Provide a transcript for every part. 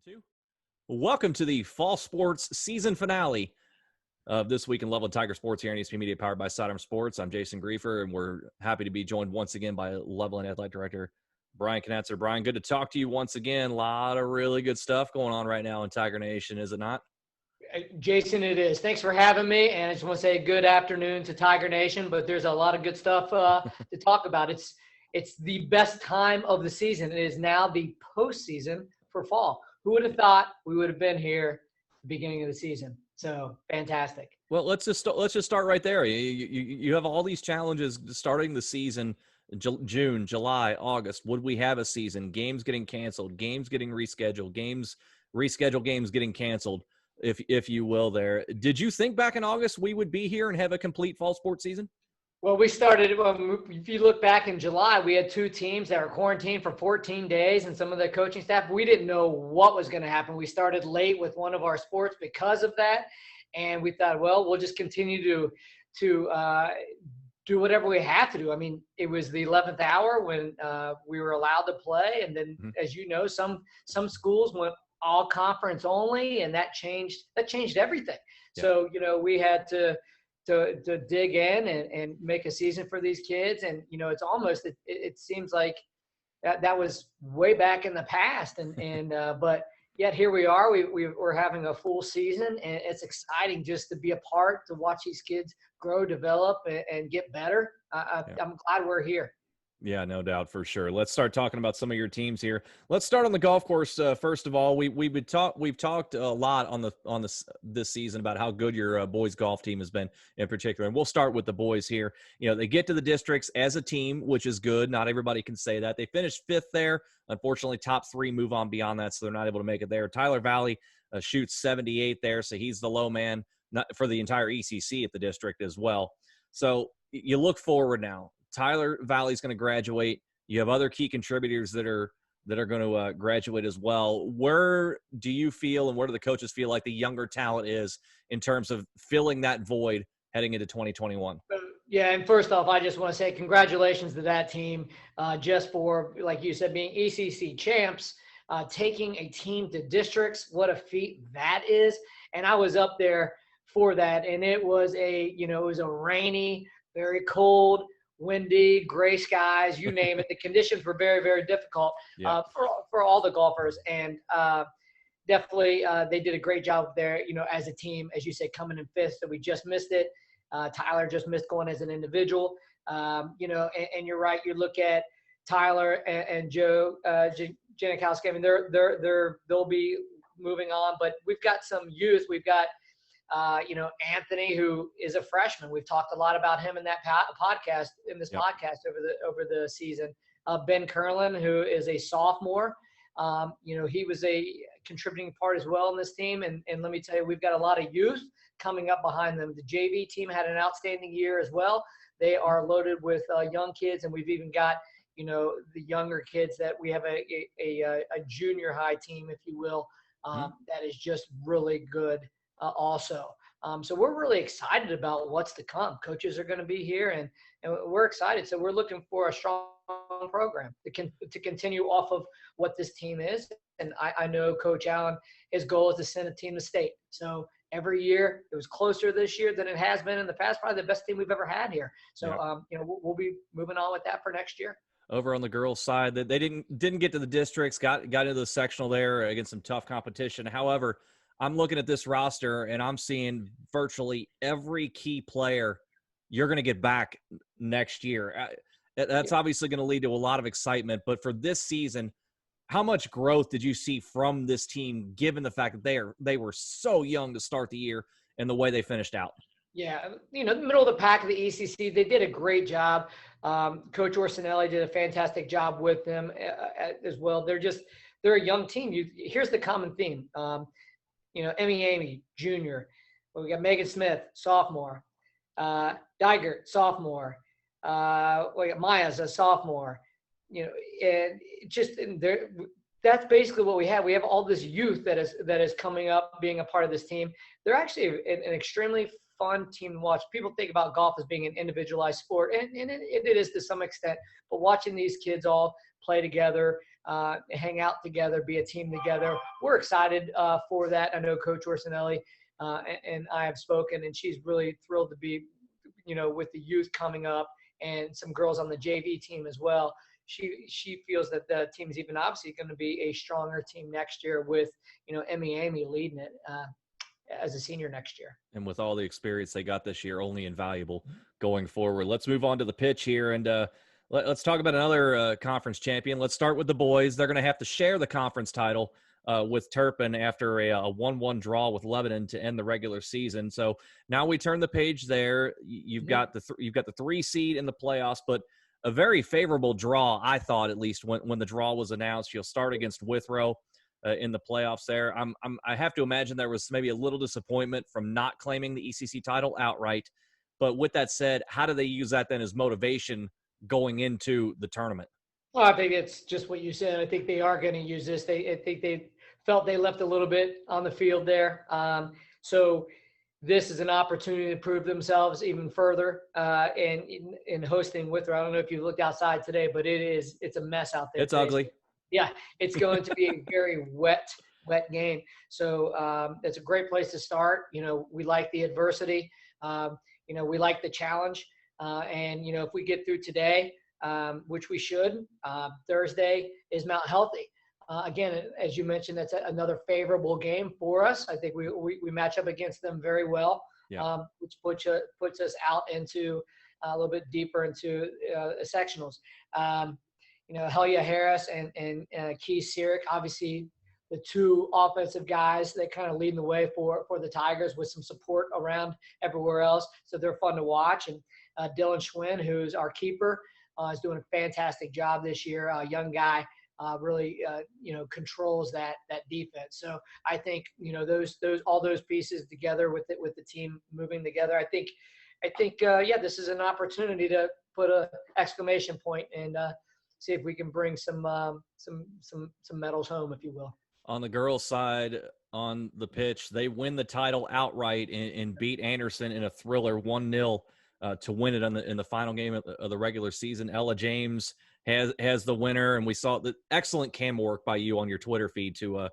Two. Welcome to the fall sports season finale of This Week in Loveland Tiger Sports here on ESPN Media, powered by Sidearm Sports. I'm Jason Griefer, and we're happy to be joined once again by Loveland Athletic Director Brian Knetzer. Brian, good to talk to you once again. A lot of really good stuff going on right now in Tiger Nation, is it not? Jason, it is. Thanks for having me, and I just want to say good afternoon to Tiger Nation, but there's a lot of good stuff to talk about. It's the best time of the season. It is now the postseason for fall. Who would have thought we would have been here at the beginning of the season? So fantastic. Well, let's just start right there. You have all these challenges starting the season, June, July, August. Would we have a season? Games getting canceled, games getting rescheduled, games getting canceled, if you will. There, did you think back in August we would be here and have a complete fall sports season? Well, we started, if you look back in July, we had two teams that were quarantined for 14 days and some of the coaching staff. We didn't know what was going to happen. We started late with one of our sports because of that. And we thought, well, we'll just continue to do whatever we have to do. I mean, it was the 11th hour when we were allowed to play. And then, as you know, some schools went all conference only, and that changed everything. Yeah. So, we had to dig in and make a season for these kids. And, it's almost, it seems like that was way back in the past. But yet here we are, we're having a full season, and it's exciting just to be a part, to watch these kids grow, develop, and get better. I'm glad we're here. Yeah, no doubt, for sure. Let's start talking about some of your teams here. Let's start on the golf course. First of all, we've talked a lot on this season about how good your boys golf team has been in particular, and we'll start with the boys here. They get to the districts as a team, which is good. Not everybody can say that. They finished 5th there. Unfortunately, top 3 move on beyond that, so they're not able to make it there. Tyler Valley shoots 78 there, so he's the low man for the entire ECC at the district as well. So you look forward now. Tyler Valley's going to graduate. You have other key contributors that are going to graduate as well. Where do you feel, and where do the coaches feel like the younger talent is in terms of filling that void heading into 2021? Yeah, and first off, I just want to say congratulations to that team just for, like you said, being ECC champs, taking a team to districts. What a feat that is. And I was up there for that, and it was a rainy, very cold, windy, gray skies, you name it. The conditions were very, very difficult for all the golfers. And definitely they did a great job there, as a team, as you say, coming in 5th. So we just missed it. Tyler just missed going as an individual. And you're right. You look at Tyler and Joe Janikowski. I mean, they'll be moving on, but we've got some youth. We've got Anthony, who is a freshman. We've talked a lot about him in that podcast, podcast over the season. Ben Curlin, who is a sophomore. He was a contributing part as well in this team. And let me tell you, we've got a lot of youth coming up behind them. The JV team had an outstanding year as well. They are loaded with young kids, and we've even got, the younger kids that we have a junior high team, if you will, that is just really good. Also. So we're really excited about what's to come. Coaches are going to be here, and we're excited. So we're looking for a strong program to continue off of what this team is. And I know Coach Allen, his goal is to send a team to state. So every year, it was closer this year than it has been in the past. Probably the best team we've ever had here. So, we'll be moving on with that for next year. Over on the girls' side, that they didn't get to the districts, got into the sectional there against some tough competition. However, I'm looking at this roster, and I'm seeing virtually every key player you're going to get back next year. That's obviously going to lead to a lot of excitement. But for this season, how much growth did you see from this team, given the fact that they were so young to start the year and the way they finished out? Yeah, the middle of the pack of the ECC, they did a great job. Coach Orsinelli did a fantastic job with them as well. They're a young team. Here's the common theme. Emmy Amy, junior. We got Megan Smith, sophomore. Digert, sophomore. We got Maya's a sophomore. And that's basically what we have. We have all this youth that is coming up, being a part of this team. They're actually an extremely fun team to watch. People think about golf as being an individualized sport, and it is to some extent. But watching these kids all play together, hang out together, be a team together. We're excited for that. I know Coach Orsinelli and I have spoken, and she's really thrilled to be, with the youth coming up and some girls on the JV team as well. She feels that the team is even obviously going to be a stronger team next year with, Amy leading it as a senior next year. And with all the experience they got this year, only invaluable going forward. Let's move on to the pitch here, and let's talk about another conference champion. Let's start with the boys. They're going to have to share the conference title with Turpin after a 1-1 draw with Lebanon to end the regular season. So now we turn the page there. You've got the 3 seed in the playoffs, but a very favorable draw, I thought, at least when the draw was announced. You'll start against Withrow in the playoffs there. I have to imagine there was maybe a little disappointment from not claiming the ECC title outright. But with that said, how do they use that then as motivation going into the tournament? Well, I think it's just what you said. I think they are going to use this. I think they felt they left a little bit on the field there. So this is an opportunity to prove themselves even further in hosting Withrow. I don't know if you looked outside today, but it's a mess out there. It's ugly. Yeah, it's going to be a very wet game. So it's a great place to start. We like the adversity. We like the challenge. And if we get through today, which we should, Thursday is Mount Healthy. Again, as you mentioned, that's another favorable game for us. I think we match up against them very well, which puts us out into a little bit deeper into sectionals. Helia Harris and Keith Sirik, obviously the 2 offensive guys that kind of leading the way for the Tigers with some support around everywhere else. So they're fun to watch. And Dylan Schwinn, who's our keeper, is doing a fantastic job this year. A young guy, really, controls that defense. So I think, all those pieces together with the team moving together, I think, this is an opportunity to put a exclamation point and see if we can bring some medals home, if you will. On the girls' side, on the pitch, they win the title outright and beat Anderson in a thriller 1-0 to win it in the final game of the regular season. Ella James has the winner, and we saw the excellent camera work by you on your Twitter feed to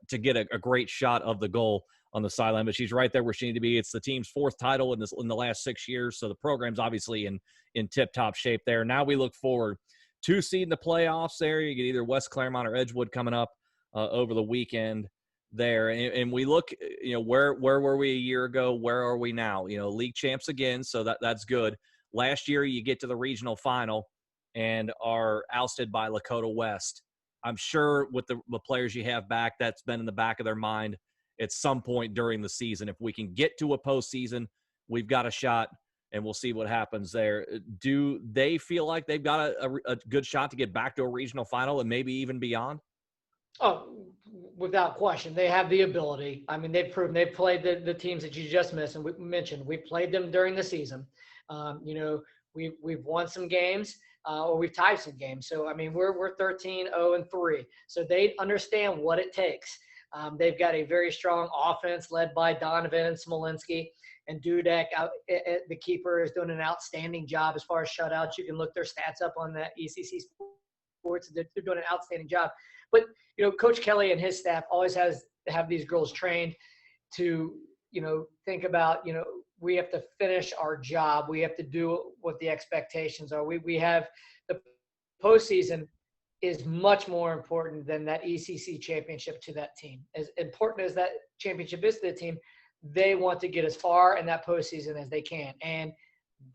get a great shot of the goal on the sideline. But she's right there where she needed to be. It's the team's 4th title in the last 6 years, so the program's obviously in tip-top shape there. Now we look forward. 2 seed in the playoffs there. You get either West Claremont or Edgewood coming up over the weekend there. And we look, where were we a year ago? Where are we now? League champs again, so that's good. Last year you get to the regional final and are ousted by Lakota West. I'm sure with the players you have back, that's been in the back of their mind at some point during the season. If we can get to a postseason, we've got a shot, and we'll see what happens there. Do they feel like they've got a good shot to get back to a regional final and maybe even beyond? Oh, without question. They have the ability. I mean, they've proven they've played the teams that you just mentioned. We played them during the season. We've won some games or we've tied some games. So, I mean, we're 13-0-3. So they understand what it takes. They've got a very strong offense led by Donovan and Smolinski. And Dudek, the keeper, is doing an outstanding job as far as shutouts. You can look their stats up on that ECC Sports. They're doing an outstanding job. But, Coach Kelly and his staff always have these girls trained to, think about, we have to finish our job. We have to do what the expectations are. We have the postseason is much more important than that ECC championship to that team. As important as that championship is to the team, they want to get as far in that postseason as they can. And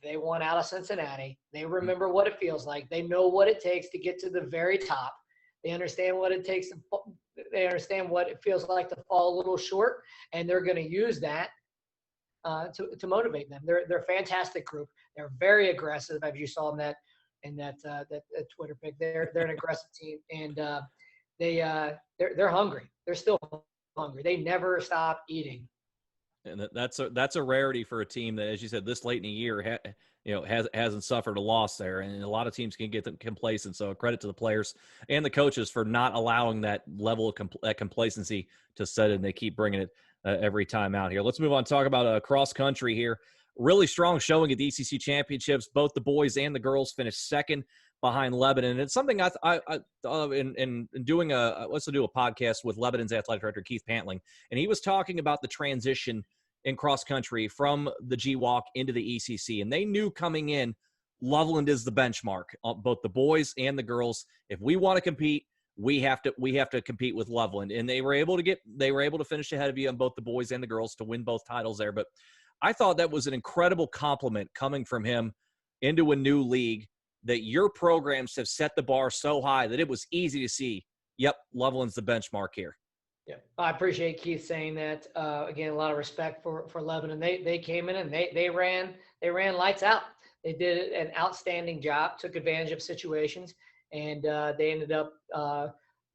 they want out of Cincinnati. They remember what it feels like. They know what it takes to get to the very top. They understand what it takes. They understand what it feels like to fall a little short, and they're going to use that to motivate them. They're a fantastic group. They're very aggressive, as you saw in that Twitter pic. They're an aggressive team, and they're hungry. They're still hungry. They never stop eating. And that's a rarity for a team that, as you said, this late in the year, hasn't suffered a loss there. And a lot of teams can get them complacent. So credit to the players and the coaches for not allowing that level of complacency to set in. They keep bringing it every time out here. Let's move on and talk about cross country here. Really strong showing at the ECC championships. Both the boys and the girls finished second. behind Lebanon. And it's something in doing let's do a podcast with Lebanon's athletic director, Keith Pantling, and he was talking about the transition in cross country from the G Walk into the ECC. And they knew coming in, Loveland is the benchmark, both the boys and the girls. If we want to compete, we have to compete with Loveland. And they were able to finish ahead of you on both the boys and the girls to win both titles there. But I thought that was an incredible compliment coming from him into a new league, that your programs have set the bar so high that it was easy to see, yep, Loveland's the benchmark here. Yeah, I appreciate Keith saying that. Again, a lot of respect for Lebanon. They came in and they ran lights out. They did an outstanding job, took advantage of situations, and they ended up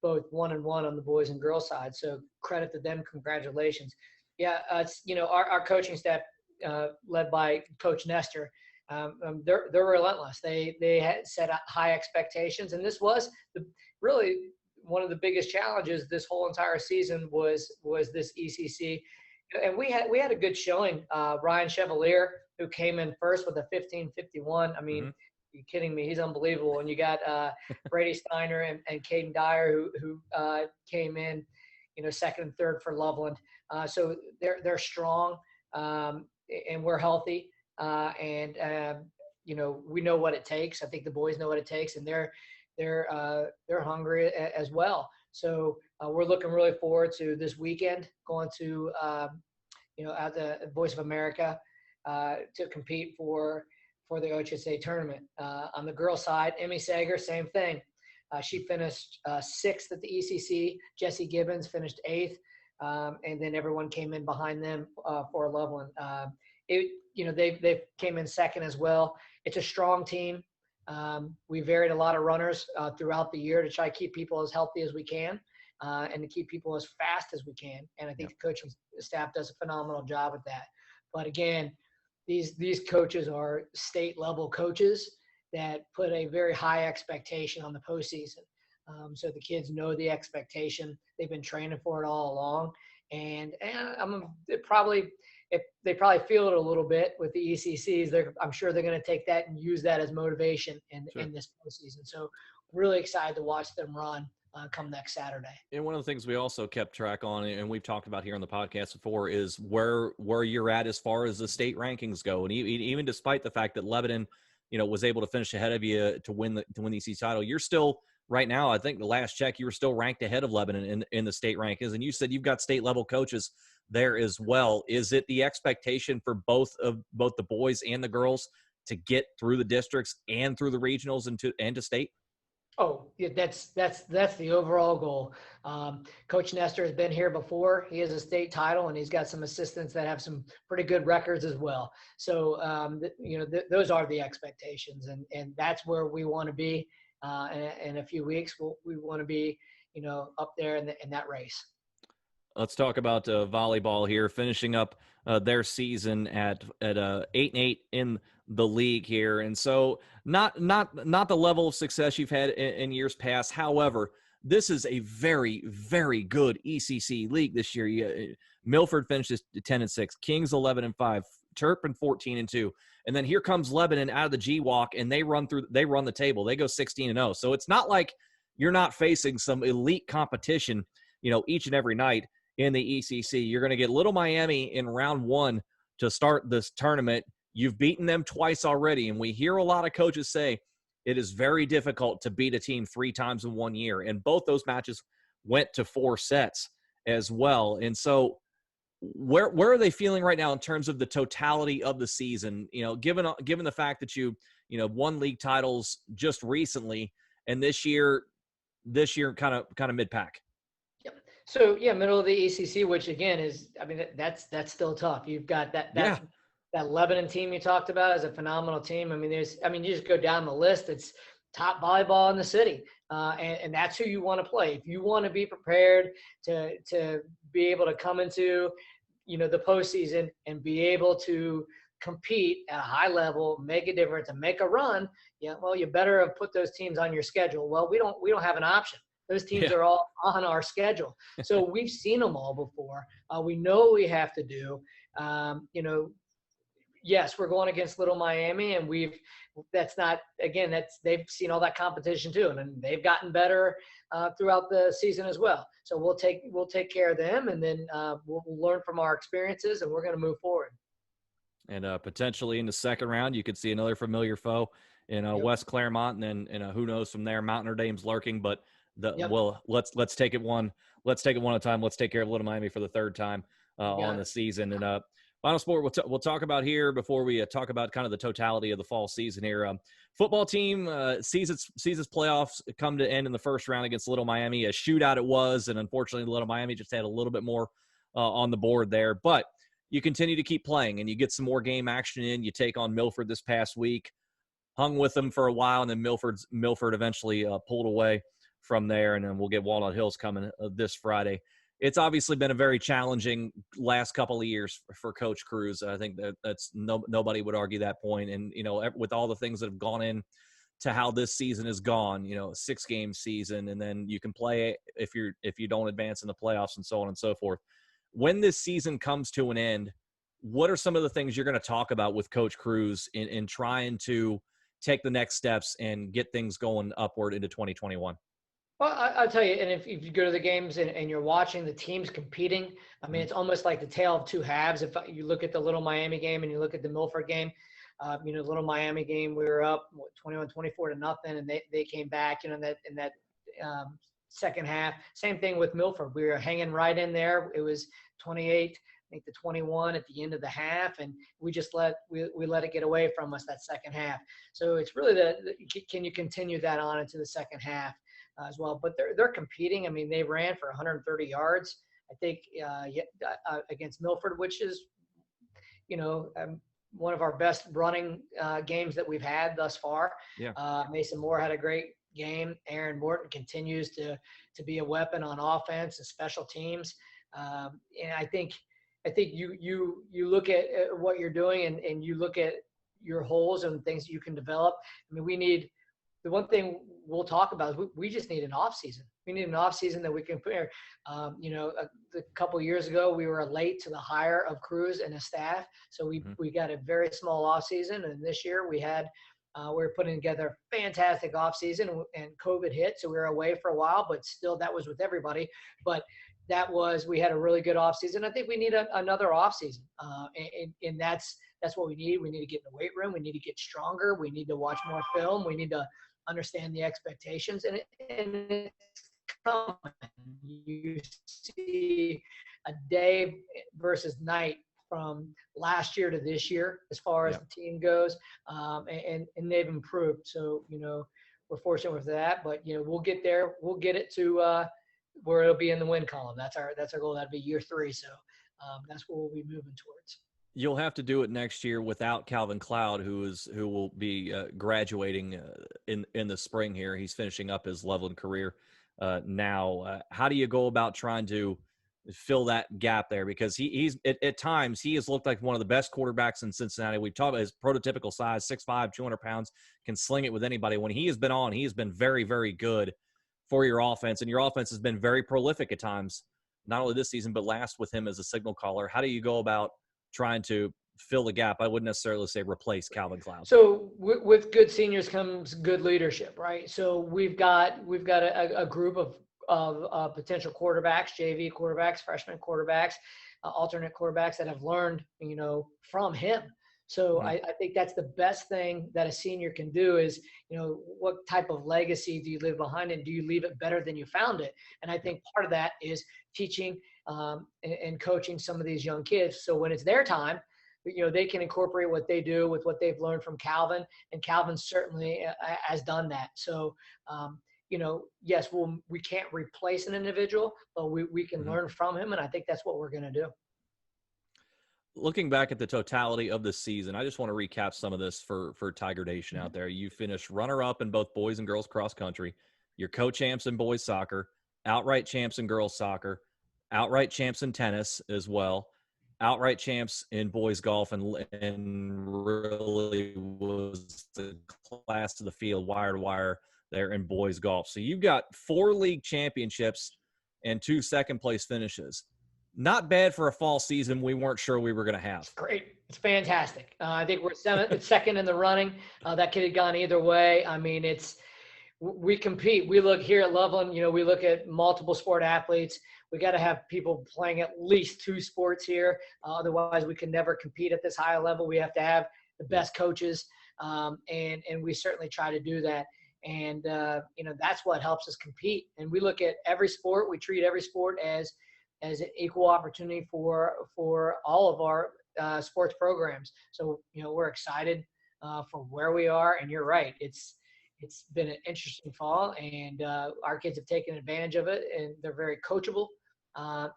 both 1-1 on the boys and girls side. So credit to them. Congratulations. Yeah, it's, our coaching staff, led by Coach Nestor, they're relentless. They had set high expectations, and this was really one of the biggest challenges this whole entire season was this ECC. And we had a good showing. Ryan Chevalier, who came in first with a 15:51. I mean, you're kidding me? He's unbelievable. And you got Brady Steiner and Caden Dyer, who came in, second and third for Loveland. So they're strong, and we're healthy. We know what it takes. I think the boys know what it takes, and they're hungry as well. So we're looking really forward to this weekend, going to at the Voice of America to compete for the OHSA tournament. On the girls' side, Emmy Sager, same thing. She finished sixth at the ECC. Jessie Gibbons finished eighth, and then everyone came in behind them for Loveland. They came in second as well. It's a strong team. We varied a lot of runners throughout the year to try to keep people as healthy as we can, and to keep people as fast as we can. And I think the coaching staff does a phenomenal job at that. But again, these coaches are state level coaches that put a very high expectation on the postseason. So the kids know the expectation. They've been training for it all along, and they probably feel it a little bit with the ECCs. I'm sure they're going to take that and use that as motivation in this postseason. So really excited to watch them run come next Saturday. And one of the things we also kept track on, and we've talked about here on the podcast before, is where you're at as far as the state rankings go. And even despite the fact that Lebanon, was able to finish ahead of you to win the ECC title, you're still right now, I think the last check, you were still ranked ahead of Lebanon in the state rankings. And you said you've got state level coaches there as well. Is it the expectation for both the boys and the girls to get through the districts and through the regionals and to state? Oh, yeah, that's the overall goal. Coach Nestor has been here before. He has a state title, and he's got some assistants that have some pretty good records as well. So, those are the expectations, and that's where we want to be in a few weeks. We want to be, up there in that race. Let's talk about volleyball here, finishing up their season at 8-8 in the league here, and so not the level of success you've had in years past. However, this is a very, very good ECC league this year. Milford finishes 10-6, Kings 11-5, Turpin 14-2, and then here comes Lebanon out of the G Walk, and they run the table. They go 16-0. So it's not like you're not facing some elite competition, each and every night in the ECC. You're going to get Little Miami in round one to start this tournament. You've beaten them twice already, and we hear a lot of coaches say it is very difficult to beat a team 3 times in 1 year, and both those matches went to 4 sets as well. And so where are they feeling right now in terms of the totality of the season, given the fact that you won league titles just recently, and this year kind of mid-pack? So middle of the ECC, which again is, that's still tough. You've got that Lebanon team you talked about is a phenomenal team. You just go down the list. It's top volleyball in the city, and that's who you want to play. If you want to be prepared to be able to come into, the postseason and be able to compete at a high level, make a difference, and make a run, you better have put those teams on your schedule. Well, we don't have an option. Those teams are all on our schedule. So we've seen them all before. We know what we have to do. yes, we're going against Little Miami, and they've seen all that competition too, and they've gotten better throughout the season as well. So we'll take care of them, and then we'll learn from our experiences, and we're going to move forward. And potentially in the second round, you could see another familiar foe in Yep. West Claremont, and then who knows from there. Mount Notre Dame's lurking, but Yep. let's take it one. Let's take it one at a time. Let's take care of Little Miami for the third time on the season. And final sport we'll talk about here before we talk about kind of the totality of the fall season here. Football team sees its playoffs come to end in the first round against Little Miami. A shootout it was, and unfortunately, Little Miami just had a little bit more on the board there, but you continue to keep playing and you get some more game action in. You take on Milford this past week, hung with them for a while, and then Milford eventually pulled away from there. And then we'll get Walnut Hills coming this Friday. It's obviously been a very challenging last couple of years for Coach Cruz. I think that's nobody would argue that point. And, with all the things that have gone in to how this season has gone, a 6-game season, and then you can play if you don't advance in the playoffs and so on and so forth. When this season comes to an end, what are some of the things you're going to talk about with Coach Cruz in trying to take the next steps and get things going upward into 2021? Well, I'll tell you, and if you go to the games and you're watching the teams competing, I mean, it's almost like the tale of two halves. If you look at the Little Miami game and you look at the Milford game, Little Miami game, we were up 21-24 to nothing, and they came back, in that second half. Same thing with Milford. We were hanging right in there. It was 28, I think, to 21 at the end of the half, and we just let it get away from us that second half. So it's really can you continue that on into the second half as well? But they're competing. I mean, they ran for 130 yards, I think, against Milford, which is, one of our best running games that we've had thus far. Yeah. Mason Moore had a great game. Aaron Morton continues to be a weapon on offense and special teams. And I think you look at what you're doing and you look at your holes and things that you can develop. I mean, the one thing we'll talk about is we just need an off season. We need an off season that we can compare. A couple of years ago, we were late to the hire of Cruz and his staff. So we got a very small off season. And this year we were putting together a fantastic off season, and COVID hit. So we were away for a while, but still that was with everybody. But we had a really good off season. I think we need another off season. And that's what we need. We need to get in the weight room. We need to get stronger. We need to watch more film. We need to understand the expectations, and it's coming. You see a day versus night from last year to this year as far as the team goes, and they've improved. So we're fortunate with that, but we'll get there. We'll get it to where it'll be in the win column. That's our goal. That'll be year 3. So that's what we'll be moving towards. You'll have to do it next year without Calvin Cloud, who will be graduating in the spring here. He's finishing up his Loveland career now. How do you go about trying to fill that gap there? Because he's at times he has looked like one of the best quarterbacks in Cincinnati. We've talked about his prototypical size, 6'5", 200 pounds, can sling it with anybody. When he has been on, he has been very, very good for your offense, and your offense has been very prolific at times, not only this season, but last with him as a signal caller. How do you go about trying to fill the gap? I wouldn't necessarily say replace Calvin Cloud. So with good seniors comes good leadership, right? So we've got a group of potential quarterbacks, JV quarterbacks, freshman quarterbacks, alternate quarterbacks that have learned, from him. So I think that's the best thing that a senior can do is, what type of legacy do you leave behind, and do you leave it better than you found it? And I think part of that is teaching and coaching some of these young kids. So when it's their time, they can incorporate what they do with what they've learned from Calvin, and Calvin certainly has done that. So, yes, we can't replace an individual, but we can learn from him, and I think that's what we're going to do. Looking back at the totality of the season, I just want to recap some of this for Tiger Nation out there. You finished runner-up in both boys and girls cross country. You're co-champs in boys soccer, outright champs in girls soccer, outright champs in tennis as well, outright champs in boys golf, and really was the class of the field, wire to wire there in boys golf. So you've got 4 league championships and 2 second-place finishes. Not bad for a fall season we weren't sure we were going to have. Great. It's fantastic. I think we're second in the running. That could have gone either way. I mean, we compete. We look here at Loveland, we look at multiple sport athletes. We got to have people playing at least 2 sports here. Otherwise, we can never compete at this high level. We have to have the best coaches, and we certainly try to do that. And that's what helps us compete. And we look at every sport. We treat every sport as an equal opportunity for all of our sports programs. So we're excited for where we are. And you're right. It's been an interesting fall, and our kids have taken advantage of it, and they're very coachable.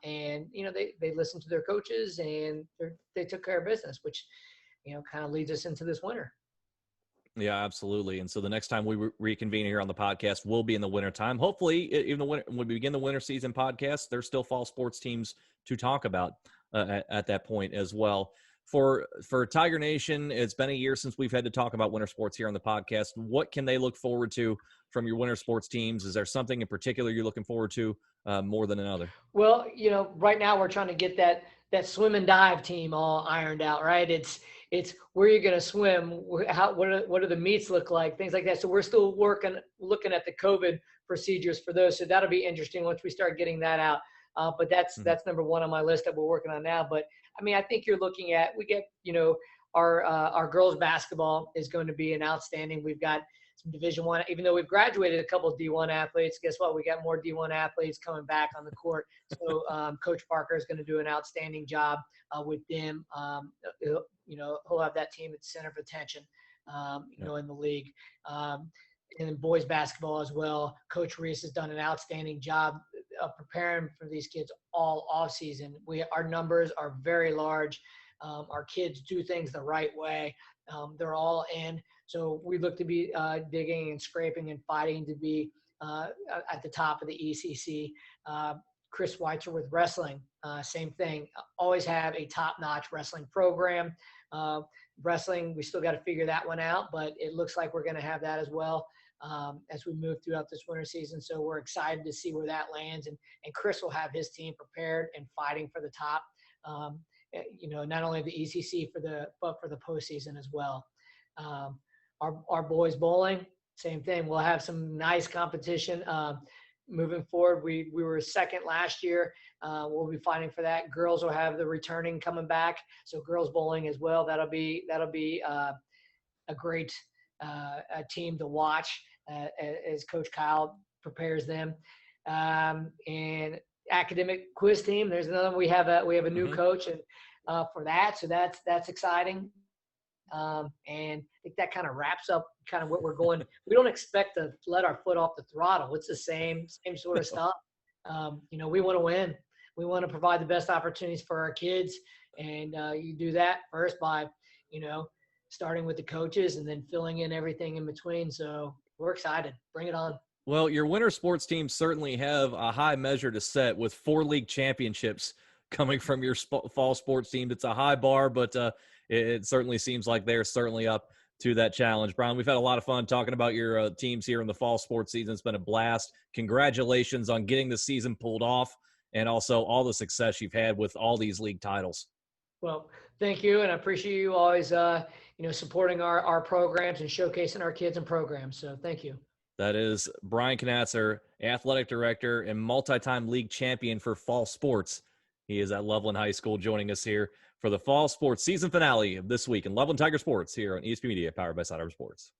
And they listened to their coaches, and they took care of business, which kind of leads us into this winter. Yeah, absolutely. And so the next time we reconvene here on the podcast will be in the wintertime. Hopefully, even when we begin the winter season podcast, there's still fall sports teams to talk about at that point as well. For Tiger Nation, it's been a year since we've had to talk about winter sports here on the podcast. What can they look forward to from your winter sports teams? Is there something in particular you're looking forward to more than another? Well, right now we're trying to get that swim and dive team all ironed out, right? It's where you're going to swim, what do the meets look like, things like that. So we're still looking at the COVID procedures for those. So that'll be interesting once we start getting that out. But that's number one on my list that we're working on now. But I mean, I think you're looking at, our girls basketball is going to be an outstanding. We've got some Division I, even though we've graduated a couple of D1 athletes. Guess what? We got more D1 athletes coming back on the court. So Coach Parker is going to do an outstanding job with them. He'll have that team at the center of attention, in the league. And then boys basketball as well. Coach Reese has done an outstanding job of preparing for these kids all off season. Our numbers are very large. Our kids do things the right way. They're all in. So we look to be digging and scraping and fighting to be at the top of the ECC. Chris Weitzer with wrestling, same thing. Always have a top-notch wrestling program. Wrestling, we still got to figure that one out, but it looks like we're going to have that as well as we move throughout this winter season. So we're excited to see where that lands. And Chris will have his team prepared and fighting for the top, not only the ECC but for the postseason as well. Our boys bowling, same thing. We'll have some nice competition moving forward. We were second last year. We'll be fighting for that. Girls will have the returning coming back, so girls bowling as well. That'll be a great team to watch as Coach Kyle prepares them. And academic quiz team. There's another one. We have a new coach and for that, so that's exciting. And I think that kind of wraps up kind of what we're going. We don't expect to let our foot off the throttle. It's the same sort of stuff. We want to win. We want to provide the best opportunities for our kids. And you do that first by, starting with the coaches and then filling in everything in between. So we're excited. Bring it on. Well, your winter sports teams certainly have a high measure to set with 4 league championships coming from your fall sports team. It's a high bar, but it certainly seems like they're certainly up to that challenge. Brian, we've had a lot of fun talking about your teams here in the fall sports season. It's been a blast. Congratulations on getting the season pulled off and also all the success you've had with all these league titles. Well, thank you, and I appreciate you always, supporting our programs and showcasing our kids and programs. So thank you. That is Brian Knatzer, athletic director and multi-time league champion for fall sports. He is at Loveland High School joining us here for the fall sports season finale of this week in Loveland Tiger Sports here on ESP Media, powered by Sidearm Sports.